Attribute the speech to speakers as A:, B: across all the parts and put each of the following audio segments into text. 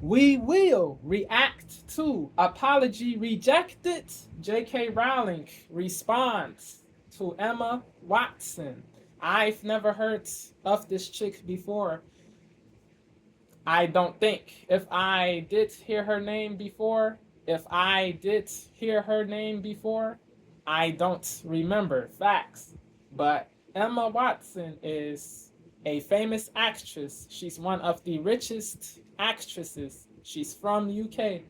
A: We will react to apology rejected. J.K. Rowling responds to Emma Watson. I've never heard of this chick before. I don't think. If I did hear her name before, I don't remember. Facts. But Emma Watson is a famous actress. She's one of the richest actresses. She's from UK.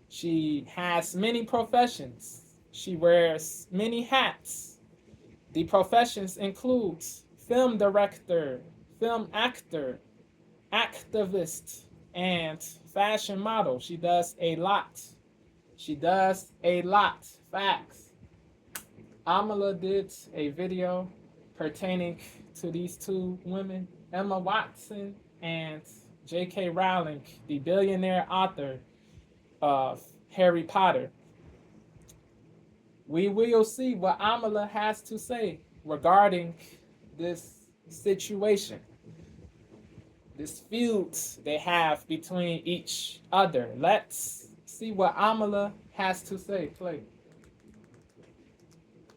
A: She has many professions. She wears many hats. The professions include film director, film actor, activist, and fashion model. She does a lot. Facts. Amala did a video pertaining to these two women, Emma Watson and J.K. Rowling, the billionaire author of Harry Potter. We will see what Amala has to say regarding this situation, this feud they have between each other. Let's see what Amala has to say. Play.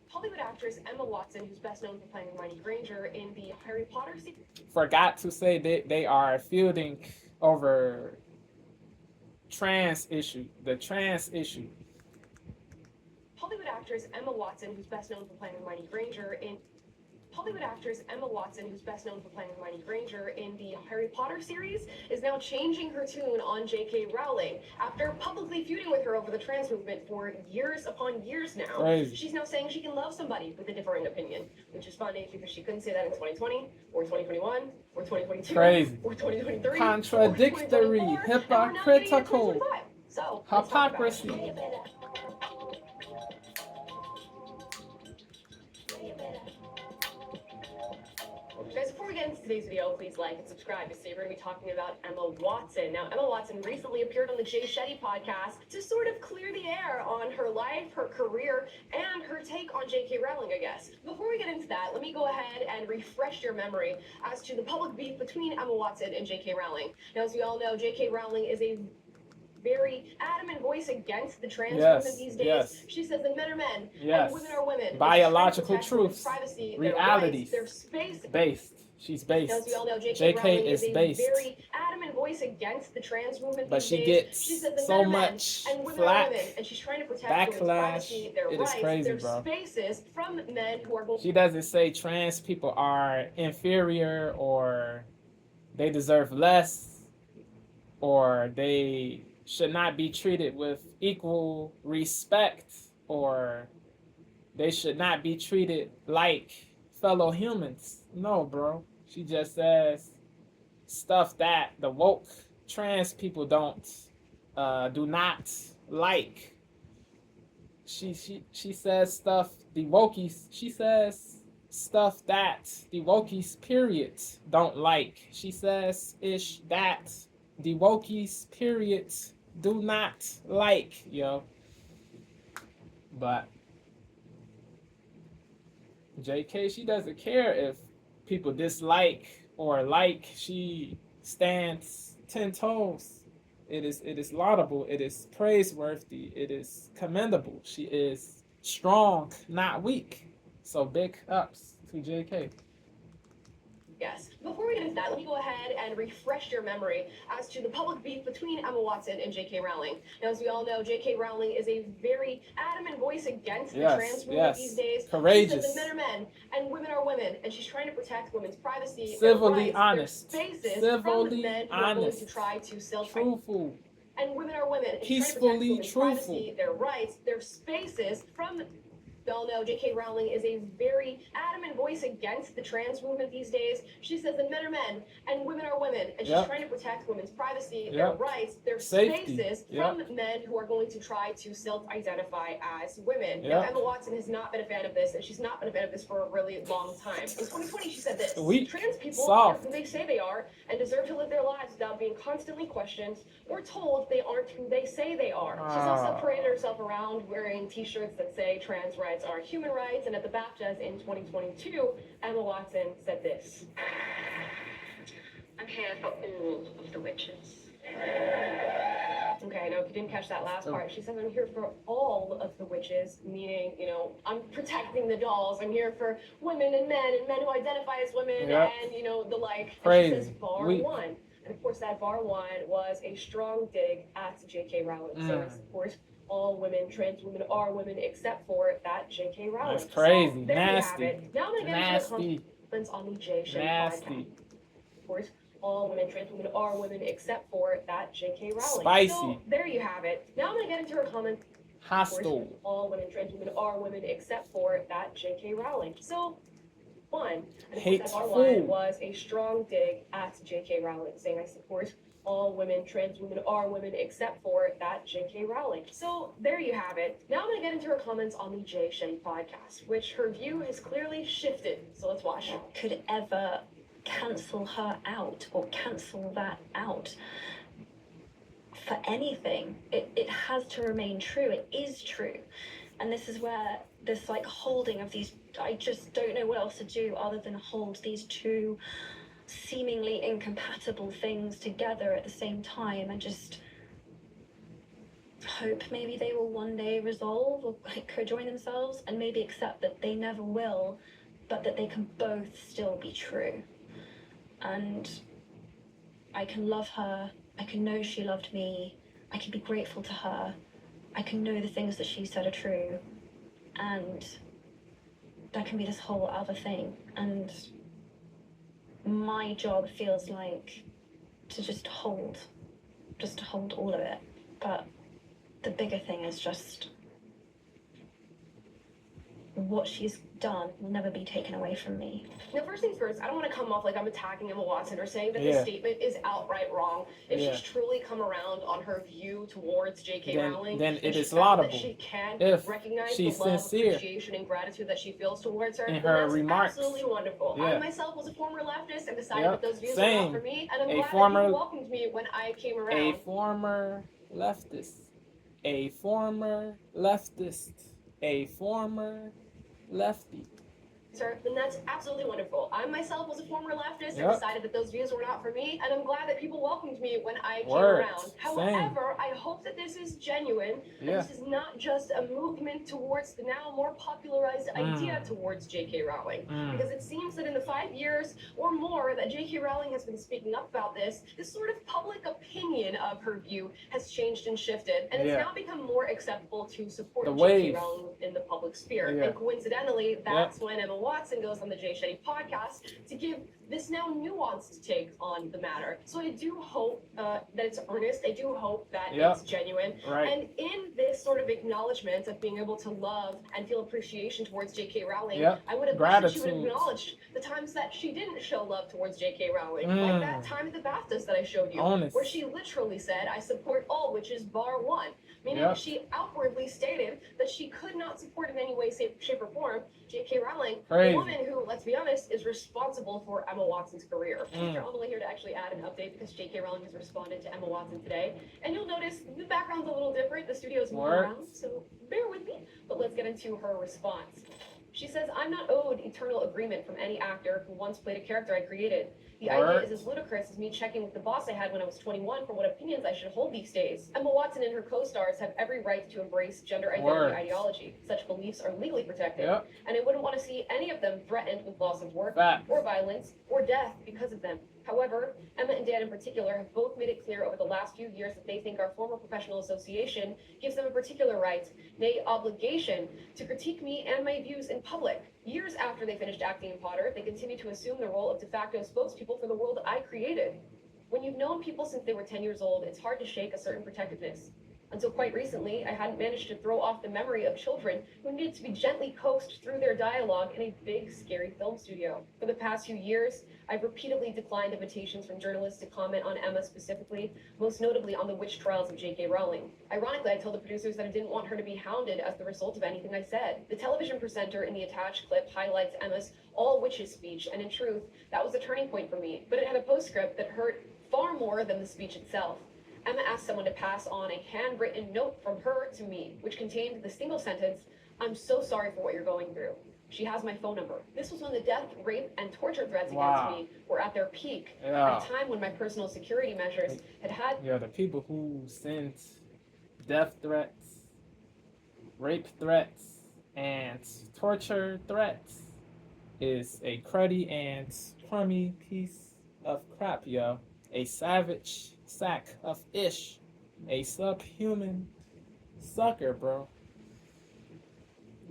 B: Hollywood actress Emma Watson, who's best known for playing Hermione Granger in the Harry Potter series.
A: Forgot to say that they are feuding over the trans issue.
B: Hollywood actress Emma Watson, who's best known for playing Hermione Granger in the Harry Potter series, is now changing her tune on J.K. Rowling after publicly feuding with her over the trans movement for years upon years now.
A: Crazy.
B: She's now saying she can love somebody with a different opinion, which is funny because she couldn't say that in 2020 or 2021 or 2022
A: Crazy.
B: or 2023.
A: Contradictory,
B: or
A: hypocritical,
B: So
A: hypocrisy.
B: Guys, before we get into today's video, please like and subscribe because today we're going to be talking about Emma Watson. Now, Emma Watson recently appeared on the Jay Shetty podcast to sort of clear the air on her life, her career, and her take on J.K. Rowling, I guess. Before we get into that, let me go ahead and refresh your memory as to the public beef between Emma Watson and J.K. Rowling. Now, as we all know, J.K. Rowling is a very adamant voice against the trans movement these days.
A: Yes.
B: She says that men are men
A: Yes.
B: and women are women.
A: Biological truths,
B: Privacy,
A: realities,
B: their space.
A: based. She's based.
B: Now, as we all know,
A: JK
B: Rowling
A: is
B: a
A: based.
B: Very adamant voice against the trans movement
A: But
B: these
A: she
B: days.
A: gets
B: She says that
A: so
B: men are men
A: much
B: and women
A: flack,
B: are women, and she's trying to protect women's
A: backlash.
B: privacy, their
A: It is
B: rights,
A: crazy,
B: their
A: bro.
B: spaces from men who are.
A: She doesn't say trans people are inferior or they deserve less or they should not be treated with equal respect or they should not be treated like fellow humans. No, bro. She just says stuff that the woke trans people do not like. She says stuff she says stuff that the wokies period don't like. She says ish that the wokies period do not like, yo. But JK, she doesn't care if people dislike or like. She stands 10 toes. It is laudable. It is praiseworthy. It is commendable. She is strong, not weak. So big ups to JK.
B: Yes. Before we get into that, let me go ahead and refresh your memory as to the public beef between Emma Watson and J.K. Rowling. Now, as we all know, J.K. Rowling is a very adamant voice against the trans movement these days.
A: Courageous.
B: She says that men are men and women are women, and she's trying to protect women's privacy,
A: civilly
B: their rights,
A: honest,
B: their spaces
A: civilly
B: from men who are going to try to
A: truthful,
B: and women are women, and
A: peacefully
B: she's trying to protect women's
A: truthful,
B: privacy, their rights, their spaces from. We all know J.K. Rowling is a very adamant voice against the trans movement these days. She says that men are men and women are women, and she's trying to protect women's privacy, their rights, their spaces from men who are going to try to self-identify as women. Now, Emma Watson has not been a fan of this, and she's not been a fan of this for a really long time. In 2020, she said this: trans people are who they say they are and deserve to live their lives without being constantly questioned or told they aren't who they say they are. She's also paraded herself around wearing t-shirts that say trans rights are human rights, and at the BAFTAs in 2022, Emma Watson said this: I'm here for all of the witches. you didn't catch that last part, she says, I'm here for all of the witches, meaning, you know, I'm protecting the dolls. I'm here for women and men who identify as women and, you know, the like.
A: Crazy.
B: And she says, bar one. And of course, that bar one was a strong dig at J.K. Rowling, saying, of course, all women, trans women are women, except for that J.K. Rowling.
A: That's crazy.
B: So, there
A: Nasty.
B: you have it. Now I'm going to get into the comments on the J. Shay podcast. Of course, all women, trans women are women, except for that J.K. Rowling.
A: Spicy.
B: So, there you have it. Now I'm going to get into her comments.
A: Hostile.
B: Of course, all women, trans women are women, except for that J.K. Rowling. So, one. And of course, that bar one was a strong dig at J.K. Rowling, saying, I support all women, trans women are women, except for that J.K. Rowling. So there you have it. Now I'm going to get into her comments on the J. Shay podcast, which her view has clearly shifted. So let's watch.
C: Could ever cancel her out or cancel that out for anything. It has to remain true. It is true. And this is where this like holding of these, I just don't know what else to do other than hold these two seemingly incompatible things together at the same time and just hope maybe they will one day resolve or like co-join themselves and maybe accept that they never will, but that they can both still be true. And I can love her, I can know she loved me, I can be grateful to her, I can know the things that she said are true, and there can be this whole other thing. And my job feels like to just hold all of it. But the bigger thing is just what she's done will never be taken away from me.
B: Now, first things first, I don't want to come off like I'm attacking Emma Watson or saying that this statement is outright wrong. If she's truly come around on her view towards J.K. Rowling,
A: then it is laudable.
B: That she can
A: if
B: recognize
A: she's
B: the love,
A: sincere
B: appreciation, and gratitude that she feels towards her.
A: in her
B: that's
A: remarks.
B: Absolutely wonderful.
A: Yeah.
B: I myself was a former leftist and decided that those views were not for me, and I'm glad that you welcomed me when I came around.
A: A former leftist. A former leftist. A former lefty.
B: Sir, then that's absolutely wonderful. I myself was a former leftist and decided that those views were not for me, and I'm glad that people welcomed me when I came around. However, I hope that this is genuine, and this is not just a movement towards the now more popularized idea towards J.K. Rowling. Because it seems that in the 5 years or more that J.K. Rowling has been speaking up about this sort of public opinion of her view has changed and shifted, and it's now become more acceptable to support J.K. Rowling in the public sphere. And coincidentally, that's when Emma Watson goes on the J. Shay podcast to give this now nuanced take on the matter. So I do hope that it's earnest. I do hope that it's genuine. And in this sort of acknowledgement of being able to love and feel appreciation towards J.K. Rowling, I would have wished that she would have acknowledged the times that she didn't show love towards J.K. Rowling. Like that time at the BAFTAs that I showed you, where she literally said, I support all witches bar one. Meaning she outwardly stated that she could not support in any way, shape, or form J.K. Rowling, a woman who, let's be honest, is responsible for Emma Watson's career. I'm only here to actually add an update because J.K. Rowling has responded to Emma Watson today. And you'll notice the background's a little different. The studio's moving around, so bear with me. But let's get into her response. She says, I'm not owed eternal agreement from any actor who once played a character I created. The idea is as ludicrous as me checking with the boss I had when I was 21 for what opinions I should hold these days. Emma Watson and her co-stars have every right to embrace gender identity ideology. Such beliefs are legally protected, and I wouldn't want to see any of them threatened with loss of work, or violence, or death because of them. However, Emma and Dan in particular have both made it clear over the last few years that they think our former professional association gives them a particular right, nay obligation, to critique me and my views in public. Years after they finished acting in Potter, they continue to assume the role of de facto spokespeople for the world I created. When you've known people since they were 10 years old, it's hard to shake a certain protectiveness. Until quite recently, I hadn't managed to throw off the memory of children who needed to be gently coaxed through their dialogue in a big, scary film studio. For the past few years, I've repeatedly declined invitations from journalists to comment on Emma specifically, most notably on the witch trials of J.K. Rowling. Ironically, I told the producers that I didn't want her to be hounded as the result of anything I said. The television presenter in the attached clip highlights Emma's all witches speech, and in truth, that was a turning point for me. But it had a postscript that hurt far more than the speech itself. Emma asked someone to pass on a handwritten note from her to me, which contained the single sentence, "I'm so sorry for what you're going through. She has my phone number." This was when the death, rape, and torture threats against me were at their peak, at a time when my personal security measures had
A: the people who sent death threats, rape threats, and torture threats is a cruddy and crummy piece of crap, yo. A savage sack of ish. A subhuman sucker, bro.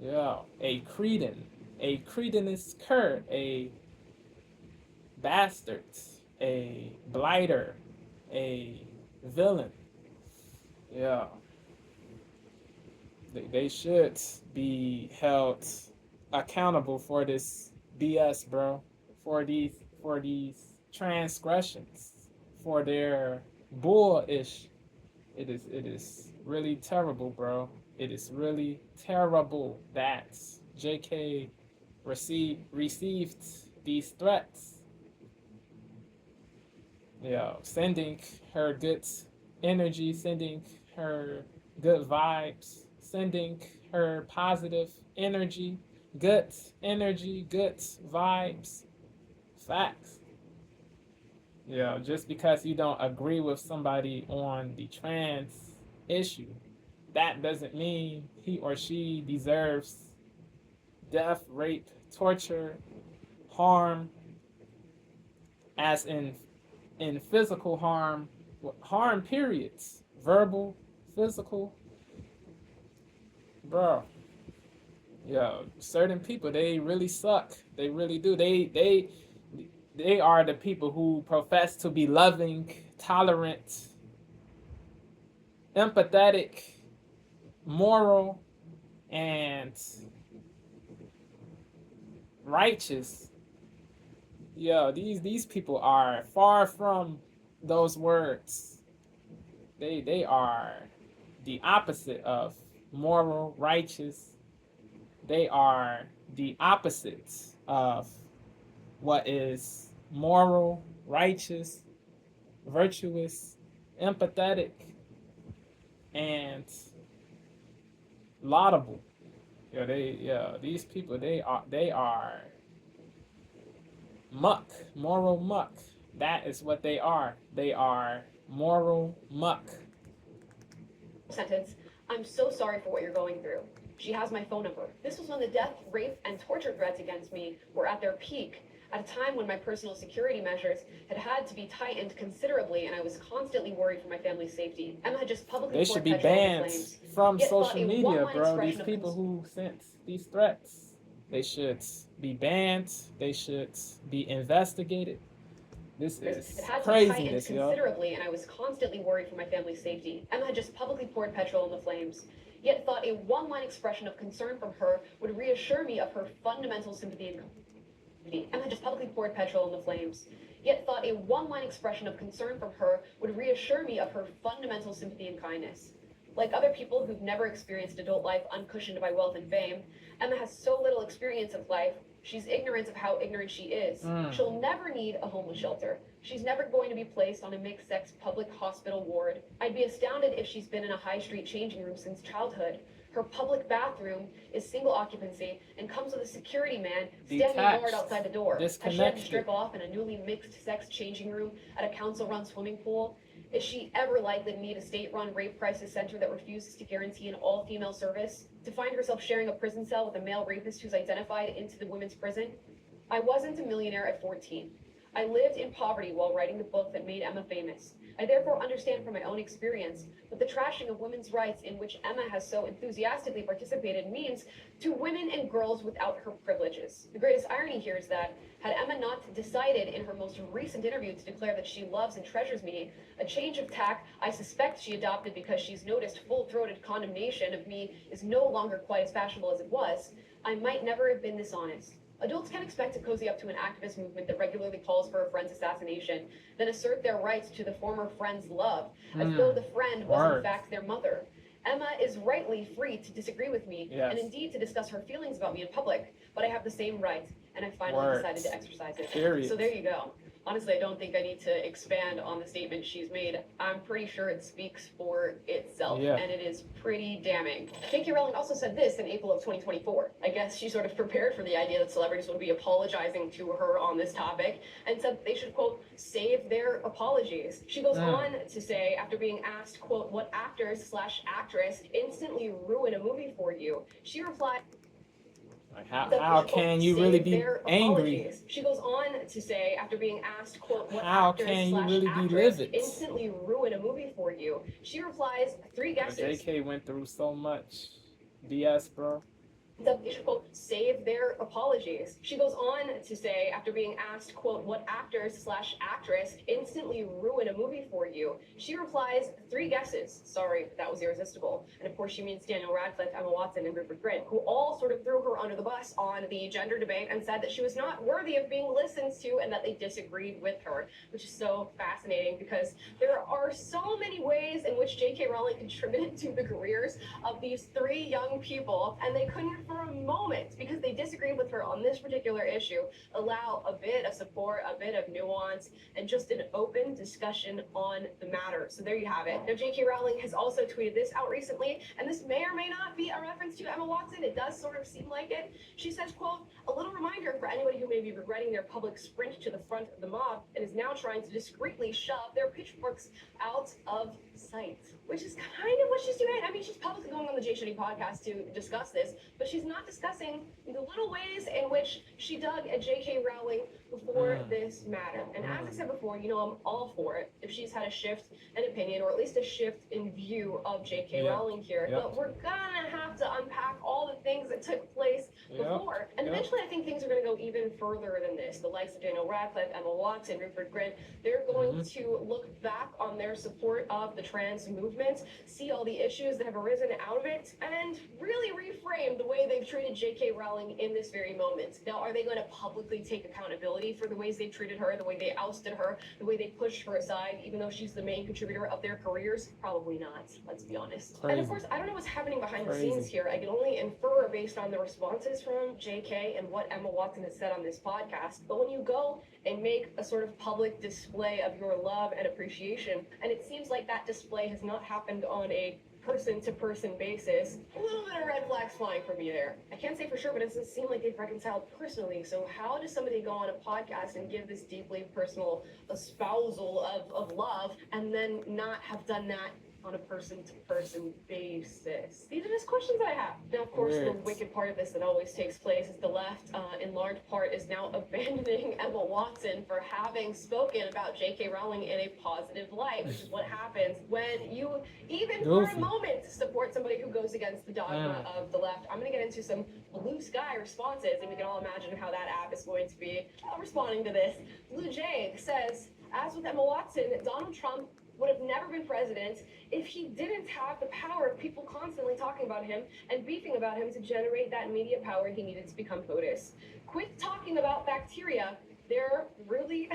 A: Yo. A cretin. A cretinous cur. A bastard. A blighter. A villain. Yeah. They should be held accountable for this BS, bro. For these transgressions, for their bullish. It is really terrible, bro. It is really terrible that JK received these threats. Yeah, sending her good energy, sending her good vibes, sending her positive energy, good vibes, facts. Yeah, just because you don't agree with somebody on the trans issue, that doesn't mean he or she deserves death, rape, torture, harm, as in physical harm, harm periods, verbal, physical, bro. Yeah, certain people, they really suck. They really do. They are the people who profess to be loving, tolerant, empathetic, moral, and righteous. Yeah, these people are far from those words. They are the opposite of moral, righteous. They are the opposites of what is moral, righteous, virtuous, empathetic, and laudable. These people, they are muck, moral muck. That is what they are. They are moral muck.
B: Sentence. I'm so sorry for what you're going through. She has my phone number. This was when the death, rape, and torture threats against me were at their peak, at a time when my personal security measures had to be tightened considerably, and I was constantly worried for my family's safety. Emma had just publicly
A: They should be banned from social media, bro. These people who sent these threats, they should be banned. They should be investigated. This is
B: it had to
A: craziness,
B: tighten
A: yo.
B: considerably, and I was constantly worried for my family's safety. Emma had just publicly poured petrol in the flames, yet thought a one-line expression of concern from her would reassure me of her fundamental sympathy and Emma had just publicly poured petrol in the flames, yet thought a one-line expression of concern from her would reassure me of her fundamental sympathy and kindness. Like other people who've never experienced adult life uncushioned by wealth and fame, Emma has so little experience of life, she's ignorant of how ignorant she is. She'll never need a homeless shelter. She's never going to be placed on a mixed-sex public hospital ward. I'd be astounded if she's been in a high street changing room since childhood. Her public bathroom is single occupancy and comes with a security man standing guard outside the door. Has she had to strip off in a newly mixed-sex changing room at a council-run swimming pool? Is she ever likely to need a state-run rape crisis center that refuses to guarantee an all-female service? To find herself sharing a prison cell with a male rapist who's identified into the women's prison? I wasn't a millionaire at 14. I lived in poverty while writing the book that made Emma famous. I therefore understand from my own experience what the trashing of women's rights in which Emma has so enthusiastically participated means to women and girls without her privileges. The greatest irony here is that, had Emma not decided in her most recent interview to declare that she loves and treasures me, a change of tack I suspect she adopted because she's noticed full-throated condemnation of me is no longer quite as fashionable as it was, I might never have been this honest. Adults can expect to cozy up to an activist movement that regularly calls for a friend's assassination, then assert their rights to the former friend's love, as though the friend was in fact their mother. Emma is rightly free to disagree with me, and indeed to discuss her feelings about me in public, but I have the same right, and I finally decided to exercise it.
A: Period.
B: So there you go. Honestly, I don't think I need to expand on the statement she's made. I'm pretty sure it speaks for itself, and it is pretty damning. J.K. Rowling also said this in April of 2024. I guess she sort of prepared for the idea that celebrities would be apologizing to her on this topic, and said they should, quote, save their apologies. She goes on to say, after being asked, quote, what actors/actress instantly ruin a movie for you, she replied,
A: like, how can you really be angry?
B: She goes on to say, after being asked, quote, what
A: How can you really be livid?
B: instantly ruin a movie for you, she replies, 3 guesses.
A: JK went through so much BS, bro.
B: They should, quote, save their apologies. She goes on to say, after being asked, quote, what actors/actress instantly ruin a movie for you, she replies, 3 guesses. Sorry, that was irresistible. And of course she means Daniel Radcliffe, Emma Watson, and Rupert Grint, who all sort of threw her under the bus on the gender debate and said that she was not worthy of being listened to and that they disagreed with her, which is so fascinating because there are so many ways in which J.K. Rowling contributed to the careers of these 3 young people, and they couldn't for a moment, because they disagreed with her on this particular issue, allow a bit of support, a bit of nuance, and just an open discussion on the matter. So there you have it. Now, J.K. Rowling has also tweeted this out recently, and this may or may not be a reference to Emma Watson. It does sort of seem like it. She says, quote, a little reminder for anybody who may be regretting their public sprint to the front of the mob and is now trying to discreetly shove their pitchforks out of sight, which is kind of what she's doing. I mean, she's publicly going on the Jay Shetty podcast to discuss this, but she's not discussing the little ways in which she dug at J.K. Rowling before this matter. And as I said before, you know, I'm all for it if she's had a shift in opinion, or at least a shift in view of J.K. Rowling here. But we're gonna have to unpack all the things that took place before. And eventually I think things are gonna go even further than this. The likes of Daniel Radcliffe, Emma Watson, Rupert Grint, they're going to look back on their support of the trans movement, see all the issues that have arisen out of it, and really reframe the way they've treated J.K. Rowling in this very moment. Now, are they going to publicly take accountability for the ways they've treated her, the way they ousted her, the way they pushed her aside, even though she's the main contributor of their careers? Probably not, let's be honest. And of course, I don't know what's happening behind the scenes here. I can only infer based on the responses from J.K. and what Emma Watson has said on this podcast. But when you go and make a sort of public display of your love and appreciation, and it seems like that display has not happened on a person-to-person basis, a little bit of red flags flying for me there. I can't say for sure, but it doesn't seem like they've reconciled personally. So how does somebody go on a podcast and give this deeply personal espousal of love and then not have done that on a person-to-person basis? These are just questions I have. Now, of course, the wicked part of this that always takes place is the left, in large part, is now abandoning Emma Watson for having spoken about J.K. Rowling in a positive light, which is what happens when you, even for a moment, support somebody who goes against the dogma of the left. I'm going to get into some blue sky responses, and we can all imagine how that app is going to be responding to this. Blue Jade says, as with Emma Watson, Donald Trump would have never been president if he didn't have the power of people constantly talking about him and beefing about him to generate that media power he needed to become POTUS. Quit talking about bacteria. They're really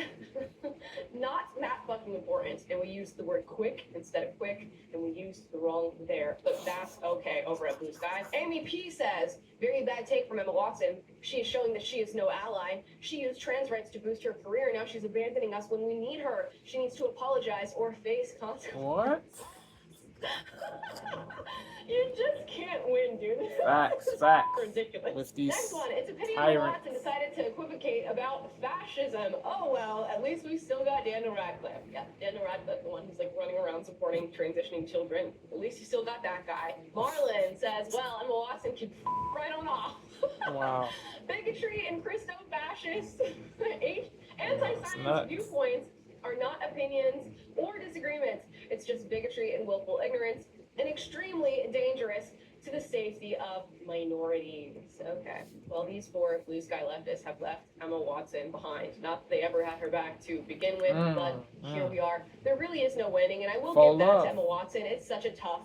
B: not that fucking important. And we used the word quick instead of quick, and we used the wrong there. But that's okay over at Blue Skies. Amy P says, very bad take from Emma Watson. She is showing that she is no ally. She used trans rights to boost her career. Now she's abandoning us when we need her. She needs to apologize or face consequences.
A: What?
B: You just can't win, dude.
A: Facts.
B: Ridiculous.
A: With these
B: Next one, it's a pity Emma Watson decided to equivocate about fascism. Oh well, at least we still got Daniel Radcliffe. Yeah, Daniel Radcliffe, the one who's like running around supporting transitioning children. At least you still got that guy. Marlon says, well, Emma Watson can right on off.
A: Wow.
B: Bigotry and Christo-fascist anti-science viewpoints are not opinions or disagreements. It's just bigotry and willful ignorance, and extremely dangerous to the safety of minorities. Okay, well, these 4 blue sky leftists have left Emma Watson behind. Not that they ever had her back to begin with, but here we are. There really is no winning, and I will give that to Emma Watson. It's such a tough